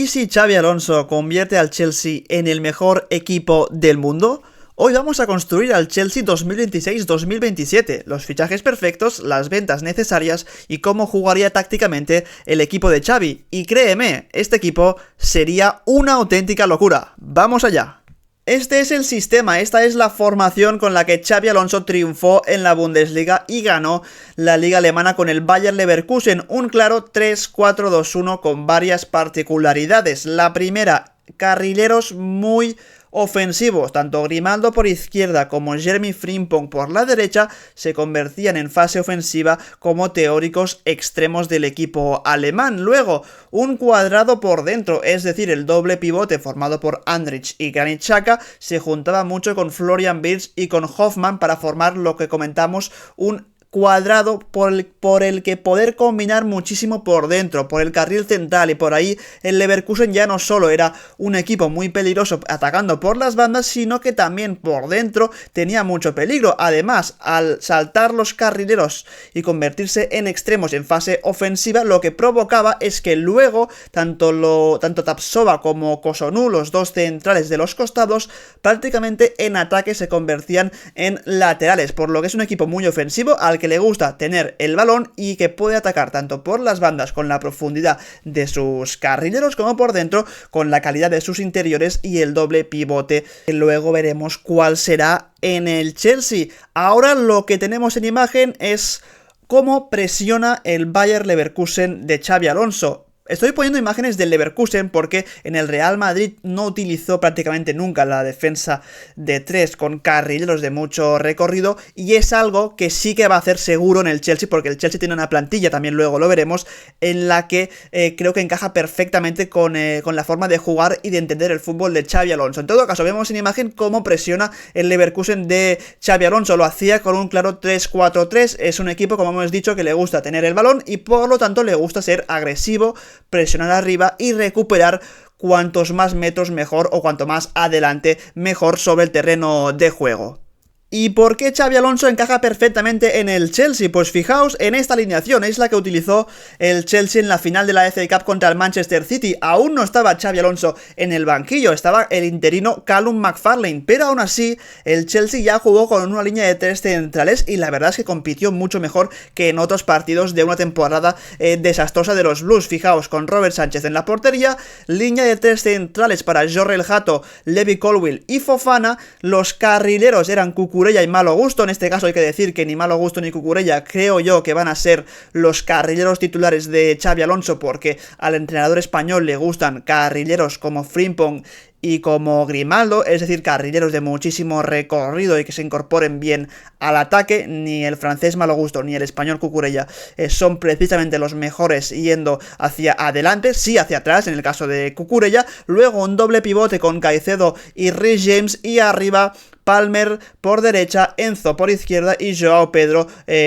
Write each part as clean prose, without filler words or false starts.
si Xabi Alonso convierte al Chelsea en el mejor equipo del mundo? Hoy vamos a construir al Chelsea 2026-2027, los fichajes perfectos, las ventas necesarias y cómo jugaría tácticamente el equipo de Xavi. Y créeme, este equipo sería una auténtica locura. ¡Vamos allá! Este es el sistema, esta es la formación con la que Xabi Alonso triunfó en la Bundesliga y ganó la liga alemana con el Bayer Leverkusen, un claro 3-4-2-1 con varias particularidades. La primera, carrileros muy ofensivos, tanto Grimaldo por izquierda como Jeremy Frimpong por la derecha se convertían en fase ofensiva como teóricos extremos del equipo alemán. Luego, un cuadrado por dentro, es decir, el doble pivote formado por Andrich y Granit Xhaka se juntaba mucho con Florian Wirtz y con Hoffmann para formar lo que comentamos, un cuadrado por el que poder combinar muchísimo por dentro, por el carril central, y por ahí el Leverkusen ya no solo era un equipo muy peligroso atacando por las bandas, sino que también por dentro tenía mucho peligro. Además, al saltar los carrileros y convertirse en extremos en fase ofensiva, lo que provocaba es que luego tanto Tapsova como Kosunu, los dos centrales de los costados, prácticamente en ataque se convertían en laterales, por lo que es un equipo muy ofensivo al que le gusta tener el balón y que puede atacar tanto por las bandas con la profundidad de sus carrileros como por dentro con la calidad de sus interiores y el doble pivote. Luego veremos cuál será en el Chelsea. Ahora lo que tenemos en imagen es cómo presiona el Bayer Leverkusen de Xabi Alonso. Estoy poniendo imágenes del Leverkusen porque en el Real Madrid no utilizó prácticamente nunca la defensa de 3 con carrileros de mucho recorrido, y es algo que sí que va a hacer seguro en el Chelsea, porque el Chelsea tiene una plantilla, también luego lo veremos, en la que creo que encaja perfectamente con la forma de jugar y de entender el fútbol de Xabi Alonso. En todo caso, vemos en imagen cómo presiona el Leverkusen de Xabi Alonso. Lo hacía con un claro 3-4-3, es un equipo, como hemos dicho, que le gusta tener el balón y por lo tanto le gusta ser agresivo, presionar arriba y recuperar cuantos más metros mejor, o cuanto más adelante mejor sobre el terreno de juego. ¿Y por qué Xabi Alonso encaja perfectamente en el Chelsea? Pues fijaos en esta alineación, es la que utilizó el Chelsea en la final de la FA Cup contra el Manchester City. Aún no estaba Xabi Alonso en el banquillo, estaba el interino Callum McFarlane, pero aún así el Chelsea ya jugó con una línea de 3 centrales y la verdad es que compitió mucho mejor que en otros partidos de una temporada desastrosa de los Blues. Fijaos, con Robert Sánchez en la portería, línea de 3 centrales para Jorrel Hato, Levi Colwill y Fofana. Los carrileros eran Cucurella y Malo Gusto. En este caso hay que decir que ni Malo Gusto ni Cucurella creo yo que van a ser los carrileros titulares de Xabi Alonso, porque al entrenador español le gustan carrileros como Frimpong y como Grimaldo, es decir, carrileros de muchísimo recorrido y que se incorporen bien al ataque. Ni el francés Malo Gusto ni el español Cucurella son precisamente los mejores yendo hacia adelante, sí hacia atrás en el caso de Cucurella. Luego un doble pivote con Caicedo y Reece James, y arriba Palmer por derecha, Enzo por izquierda y Joao Pedro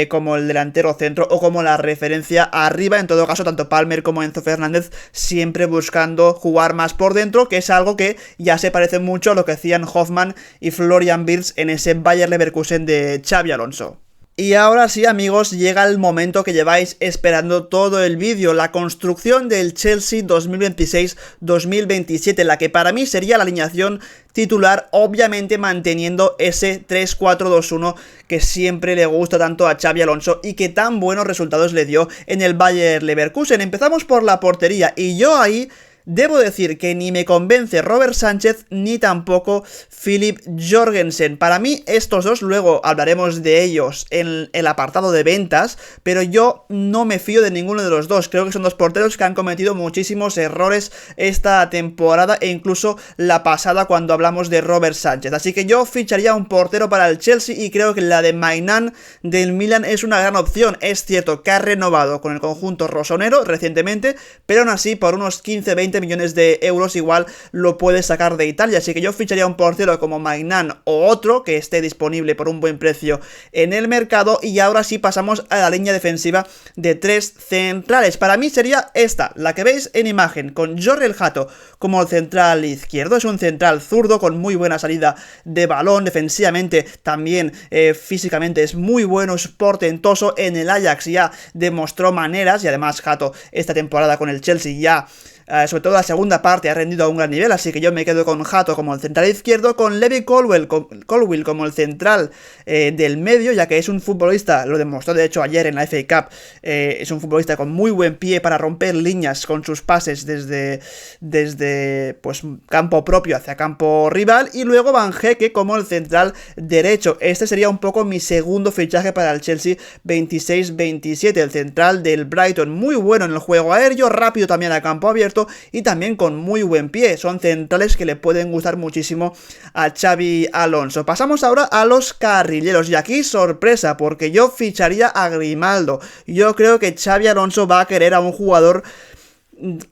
como el delantero centro o como la referencia arriba. En todo caso, tanto Palmer como Enzo Fernández siempre buscando jugar más por dentro, que es algo que ya se parece mucho a lo que hacían Hoffmann y Florian Wirtz en ese Bayer Leverkusen de Xabi Alonso. Y ahora sí, amigos, llega el momento que lleváis esperando todo el vídeo, la construcción del Chelsea 2026-2027, la que para mí sería la alineación titular, obviamente manteniendo ese 3-4-2-1 que siempre le gusta tanto a Xabi Alonso y que tan buenos resultados le dio en el Bayer Leverkusen. Empezamos por la portería y yo ahí debo decir que ni me convence Robert Sánchez ni tampoco Philip Jorgensen. Para mí estos dos, luego hablaremos de ellos en el apartado de ventas, pero yo no me fío de ninguno de los dos. Creo que son dos porteros que han cometido muchísimos errores esta temporada e incluso la pasada cuando hablamos de Robert Sánchez. Así que yo ficharía un portero para el Chelsea y creo que la de Maignan del Milan es una gran opción. Es cierto que ha renovado con el conjunto rosonero recientemente, pero aún así por unos 15-20 millones de euros igual lo puede sacar de Italia, así que yo ficharía un portero como Maignan o otro que esté disponible por un buen precio en el mercado. Y ahora sí pasamos a la línea defensiva de 3 centrales. Para mí sería esta, la que veis en imagen, con Jorrel Hato como el central izquierdo. Es un central zurdo con muy buena salida de balón, defensivamente también físicamente es muy bueno, es portentoso. En el Ajax ya demostró maneras, y además Hato esta temporada con el Chelsea ya sobre todo la segunda parte ha rendido a un gran nivel, así que yo me quedo con Hato como el central izquierdo, con Levi Colwill como el central del medio, ya que es un futbolista, lo demostró de hecho ayer en la FA Cup, es un futbolista con muy buen pie para romper líneas con sus pases desde pues campo propio hacia campo rival, y luego Van Hecke como el central derecho. Este sería un poco mi segundo fichaje para el Chelsea 26-27, el central del Brighton, muy bueno en el juego aéreo, rápido también a campo abierto y también con muy buen pie. Son centrales que le pueden gustar muchísimo a Xabi Alonso. Pasamos ahora a los carrileros y aquí sorpresa, porque yo ficharía a Grimaldo. Yo creo que Xabi Alonso va a querer a un jugador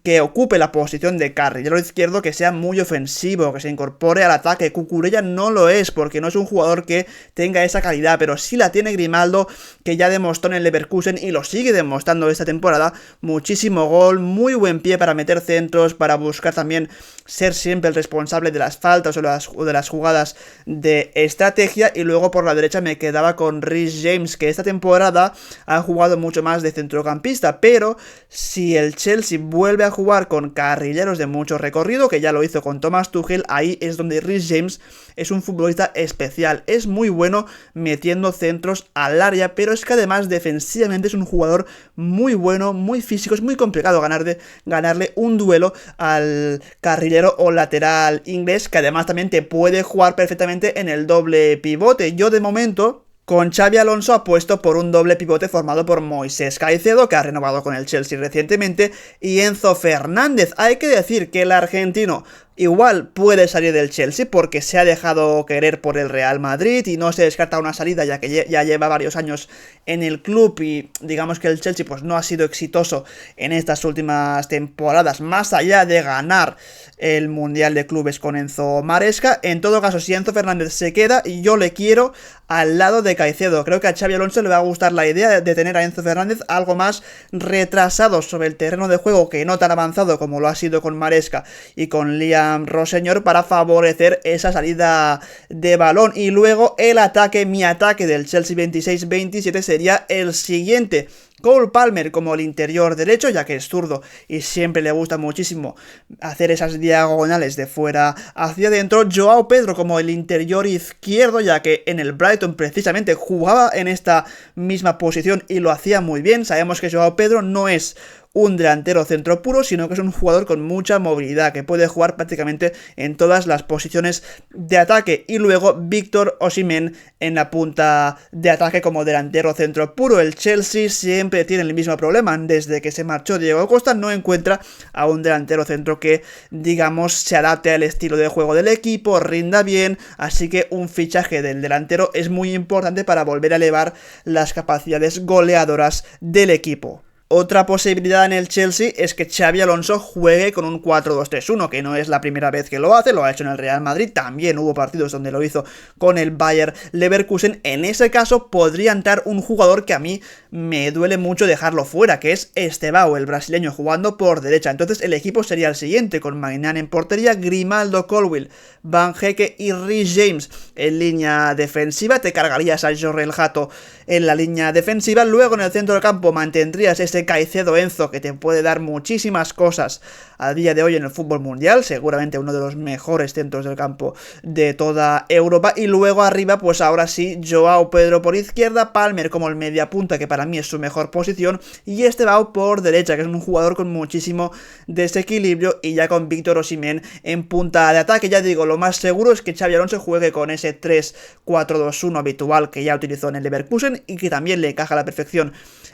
que ocupe la posición de carrilero izquierdo, que sea muy ofensivo, que se incorpore al ataque. Cucurella no lo es, porque no es un jugador que tenga esa calidad, pero sí la tiene Grimaldo, que ya demostró en el Leverkusen y lo sigue demostrando esta temporada. Muchísimo gol, muy buen pie para meter centros, para buscar también ser siempre el responsable de las faltas o de las jugadas de estrategia. Y luego por la derecha me quedaba con Reece James, que esta temporada ha jugado mucho más de centrocampista, pero si el Chelsea vuelve a jugar con carrileros de mucho recorrido, que ya lo hizo con Thomas Tuchel, ahí es donde Reece James es un futbolista especial, es muy bueno metiendo centros al área, pero es que además defensivamente es un jugador muy bueno, muy físico, es muy complicado ganarle un duelo al carrilero o lateral inglés, que además también te puede jugar perfectamente en el doble pivote. Yo de momento con Xabi Alonso apuesto por un doble pivote formado por Moisés Caicedo, que ha renovado con el Chelsea recientemente, y Enzo Fernández. Hay que decir que el argentino igual puede salir del Chelsea porque se ha dejado querer por el Real Madrid y no se descarta una salida, ya que ya lleva varios años en el club y digamos que el Chelsea pues no ha sido exitoso en estas últimas temporadas, más allá de ganar el Mundial de Clubes con Enzo Maresca. En todo caso, si Enzo Fernández se queda, yo le quiero al lado de Caicedo. Creo que a Xabi Alonso le va a gustar la idea de tener a Enzo Fernández algo más retrasado sobre el terreno de juego, que no tan avanzado como lo ha sido con Maresca y con Liam Rosselló, para favorecer esa salida de balón. Y luego el ataque, mi ataque del Chelsea 26-27 sería el siguiente: Cole Palmer como el interior derecho, ya que es zurdo y siempre le gusta muchísimo hacer esas diagonales de fuera hacia adentro. Joao Pedro como el interior izquierdo, ya que en el Brighton precisamente jugaba en esta misma posición y lo hacía muy bien. Sabemos que Joao Pedro no es un delantero centro puro, sino que es un jugador con mucha movilidad, que puede jugar prácticamente en todas las posiciones de ataque. Y luego Víctor Osimhen en la punta de ataque como delantero centro puro. El Chelsea siempre tiene el mismo problema: desde que se marchó Diego Costa no encuentra a un delantero centro que, digamos, se adapte al estilo de juego del equipo, rinda bien, así que un fichaje del delantero es muy importante para volver a elevar las capacidades goleadoras del equipo. Otra posibilidad en el Chelsea es que Xabi Alonso juegue con un 4-2-3-1, que no es la primera vez que lo hace, lo ha hecho en el Real Madrid, también hubo partidos donde lo hizo con el Bayer Leverkusen. En ese caso podría entrar un jugador que a mí me duele mucho dejarlo fuera, que es Estevao, el brasileño, jugando por derecha. Entonces el equipo sería el siguiente, con Maignan en portería, Grimaldo, Colwill, Van Hecke y Reece James en línea defensiva. Te cargarías a Jorrel Hato en la línea defensiva. Luego en el centro del campo mantendrías ese Caicedo Enzo, que te puede dar muchísimas cosas a día de hoy en el fútbol mundial, seguramente uno de los mejores centros del campo de toda Europa. Y luego arriba, pues ahora sí, Joao Pedro por izquierda, Palmer como el mediapunta, que para mí es su mejor posición, y Estevao por derecha, que es un jugador con muchísimo desequilibrio, y ya con Víctor Osimhen en punta de ataque. Ya digo, lo más seguro es que Xabi Alonso juegue con ese 3-4-2-1 habitual que ya utilizó en el Leverkusen y que también le encaja a la perfección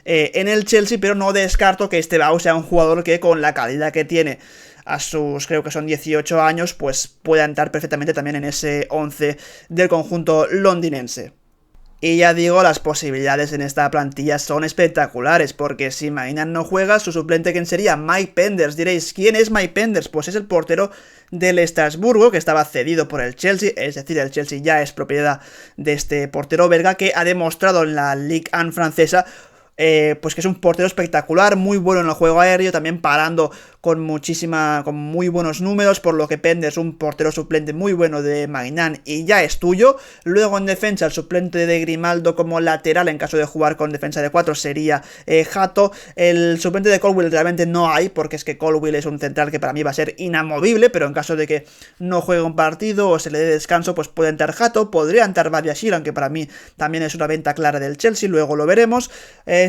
en el Chelsea, pero no descarto que Estevao sea un jugador que, con la calidad que tiene a sus, creo que son 18 años, pues pueda entrar perfectamente también en ese 11 del conjunto londinense. Y ya digo, las posibilidades en esta plantilla son espectaculares, porque si Maignan no juega, su suplente, ¿quién sería? Mike Penders. Diréis, ¿quién es Mike Penders? Pues es el portero del Estrasburgo, que estaba cedido por el Chelsea, es decir, el Chelsea ya es propiedad de este portero belga, que ha demostrado en la Ligue 1 francesa pues que es un portero espectacular, muy bueno en el juego aéreo, también parando con muy buenos números, por lo que Pende es un portero suplente muy bueno de Maignan y ya es tuyo. Luego en defensa el suplente de Grimaldo como lateral en caso de jugar con defensa de 4 sería Hato. El suplente de Colwill realmente no hay, porque es que Colwill es un central que para mí va a ser inamovible, pero en caso de que no juegue un partido o se le dé descanso, pues puede entrar Hato, podría entrar Badiashile, aunque para mí también es una venta clara del Chelsea, luego lo veremos.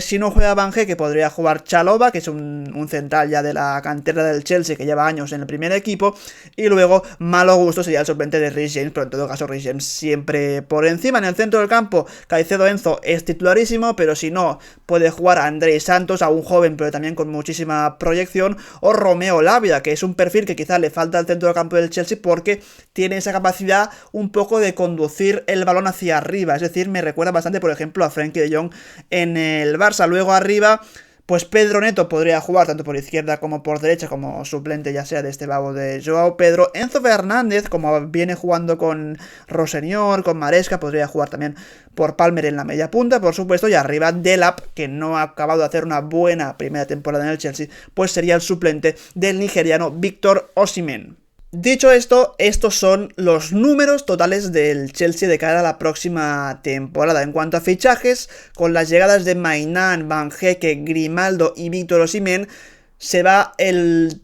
Si no juega Van G, que podría jugar Chalobah, que es un central ya de la cantera del Chelsea, que lleva años en el primer equipo, y luego Malo Gusto sería el suplente de Reece James, pero en todo caso Reece James siempre por encima. En el centro del campo, Caicedo Enzo es titularísimo, pero si no, puede jugar a Andrés Santos, a un joven pero también con muchísima proyección, o Romeo Lavia, que es un perfil que quizá le falta al centro del campo del Chelsea porque tiene esa capacidad un poco de conducir el balón hacia arriba, es decir, me recuerda bastante por ejemplo a Frenkie de Jong en el Barça. Luego arriba, pues Pedro Neto podría jugar tanto por izquierda como por derecha como suplente ya sea de este babo de Joao Pedro. Enzo Fernández, como viene jugando con Rosselló, con Maresca, podría jugar también por Palmer en la media punta, por supuesto, y arriba Delap, que no ha acabado de hacer una buena primera temporada en el Chelsea, pues sería el suplente del nigeriano Victor Osimhen. Dicho esto, estos son los números totales del Chelsea de cara a la próxima temporada. En cuanto a fichajes, con las llegadas de Maignan, Van Hecke, Grimaldo y Victor Osimhen, se va el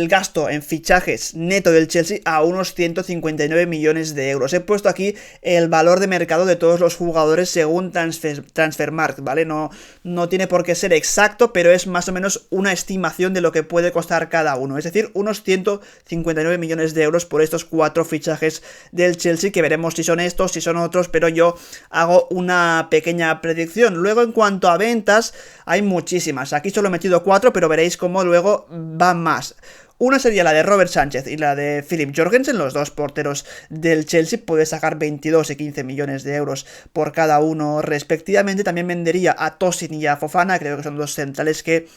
gasto en fichajes neto del Chelsea a unos 159 millones de euros. He puesto aquí el valor de mercado de todos los jugadores según Transfermarkt, ¿vale? No tiene por qué ser exacto, pero es más o menos una estimación de lo que puede costar cada uno. Es decir, unos 159 millones de euros por estos 4 fichajes del Chelsea, que veremos si son estos, si son otros, pero yo hago una pequeña predicción. Luego, en cuanto a ventas, hay muchísimas. Aquí solo he metido 4, pero veréis cómo luego van más. Una sería la de Robert Sánchez y la de Philip Jorgensen, los dos porteros del Chelsea. Puede sacar 22 y 15 millones de euros por cada uno respectivamente. También vendería a Tosin y a Fofana, creo que son dos centrales que,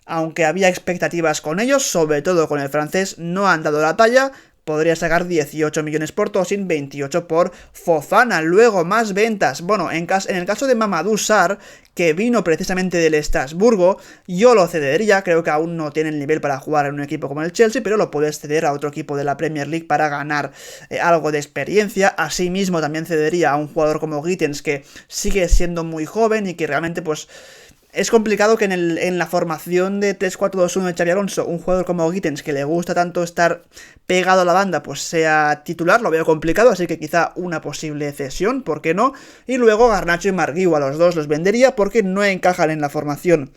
aunque había expectativas con ellos, sobre todo con el francés, no han dado la talla. Podría sacar 18 millones por Tosin, 28 por Fofana. Luego, más ventas. Bueno, en el caso de Mamadou Sarr, que vino precisamente del Estrasburgo, yo lo cedería. Creo que aún no tiene el nivel para jugar en un equipo como el Chelsea, pero lo puedes ceder a otro equipo de la Premier League para ganar algo de experiencia. Asimismo, también cedería a un jugador como Gittens, que sigue siendo muy joven y que realmente, pues, es complicado que en la formación de 3-4-2-1 de Xabi Alonso, un jugador como Gittens, que le gusta tanto estar pegado a la banda, pues sea titular. Lo veo complicado, así que quizá una posible cesión, ¿por qué no? Y luego Garnacho y Marguiu, a los dos los vendería porque no encajan en la formación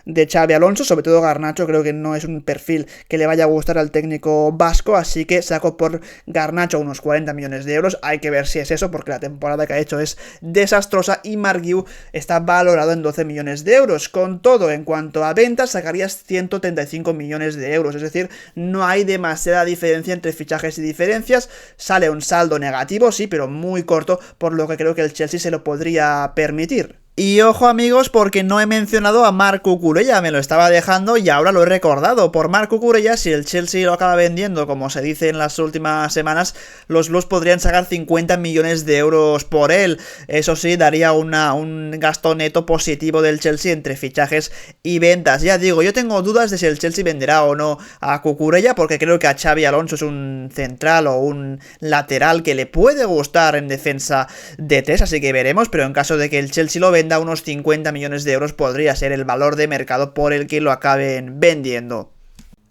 de Xabi Alonso. Sobre todo Garnacho creo que no es un perfil que le vaya a gustar al técnico vasco, así que saco por Garnacho unos 40 millones de euros. Hay que ver si es eso, porque la temporada que ha hecho es desastrosa, y Marguiu está valorado en 12 millones de euros. Con todo, en cuanto a ventas, sacarías 135 millones de euros, es decir, no hay demasiada diferencia entre fichajes y diferencias. Sale un saldo negativo, sí, pero muy corto, por lo que creo que el Chelsea se lo podría permitir. Y ojo amigos, porque no he mencionado a Marc Cucurella, me lo estaba dejando y ahora lo he recordado. Por Marc Cucurella, si el Chelsea lo acaba vendiendo, como se dice en las últimas semanas, los Blues podrían sacar 50 millones de euros por él. Eso sí, daría un gasto neto positivo del Chelsea entre fichajes y ventas. Ya digo, yo tengo dudas de si el Chelsea venderá o no a Cucurella, porque creo que a Xabi Alonso es un central o un lateral que le puede gustar en defensa de 3, así que veremos, pero en caso de que el Chelsea lo venda, unos 50 millones de euros podría ser el valor de mercado por el que lo acaben vendiendo.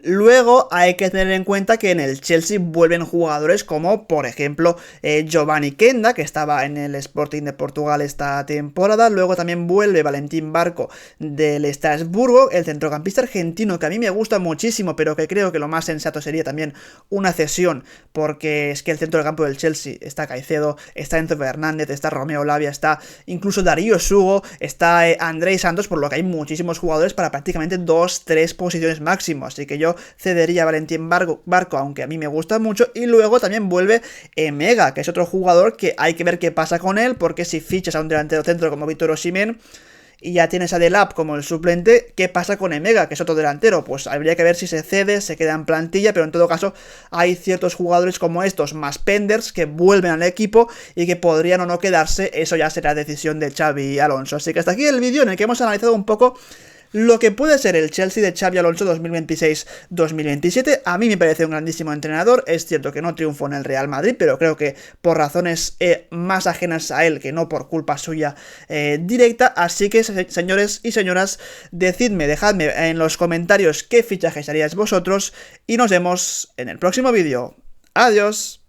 Luego hay que tener en cuenta que en el Chelsea vuelven jugadores como, por ejemplo, Giovanni Kenda, que estaba en el Sporting de Portugal esta temporada. Luego también vuelve Valentín Barco del Estrasburgo, el centrocampista argentino, que a mí me gusta muchísimo, pero que creo que lo más sensato sería también una cesión, porque es que el centro del campo del Chelsea está Caicedo, está Enzo Fernández, está Romeo Lavia, está incluso Darío Sugo, está Andrés Santos, por lo que hay muchísimos jugadores para prácticamente 2-3 posiciones máximo, así que yo cedería a Valentín Barco, aunque a mí me gusta mucho. Y luego también vuelve Emega, que es otro jugador que hay que ver qué pasa con él, porque si fichas a un delantero centro como Victor Osimhen y ya tienes a Delap como el suplente, ¿qué pasa con Emega, que es otro delantero? Pues habría que ver si se cede, se queda en plantilla, pero en todo caso hay ciertos jugadores como estos, más Penders, que vuelven al equipo y que podrían o no quedarse. Eso ya será decisión de Xabi Alonso. Así que hasta aquí el vídeo en el que hemos analizado un poco lo que puede ser el Chelsea de Xabi Alonso 2026-2027. A mí me parece un grandísimo entrenador. Es cierto que no triunfó en el Real Madrid, pero creo que por razones más ajenas a él que no por culpa suya directa. Así que, señores y señoras, dejadme en los comentarios qué fichajes haríais vosotros y nos vemos en el próximo vídeo. Adiós.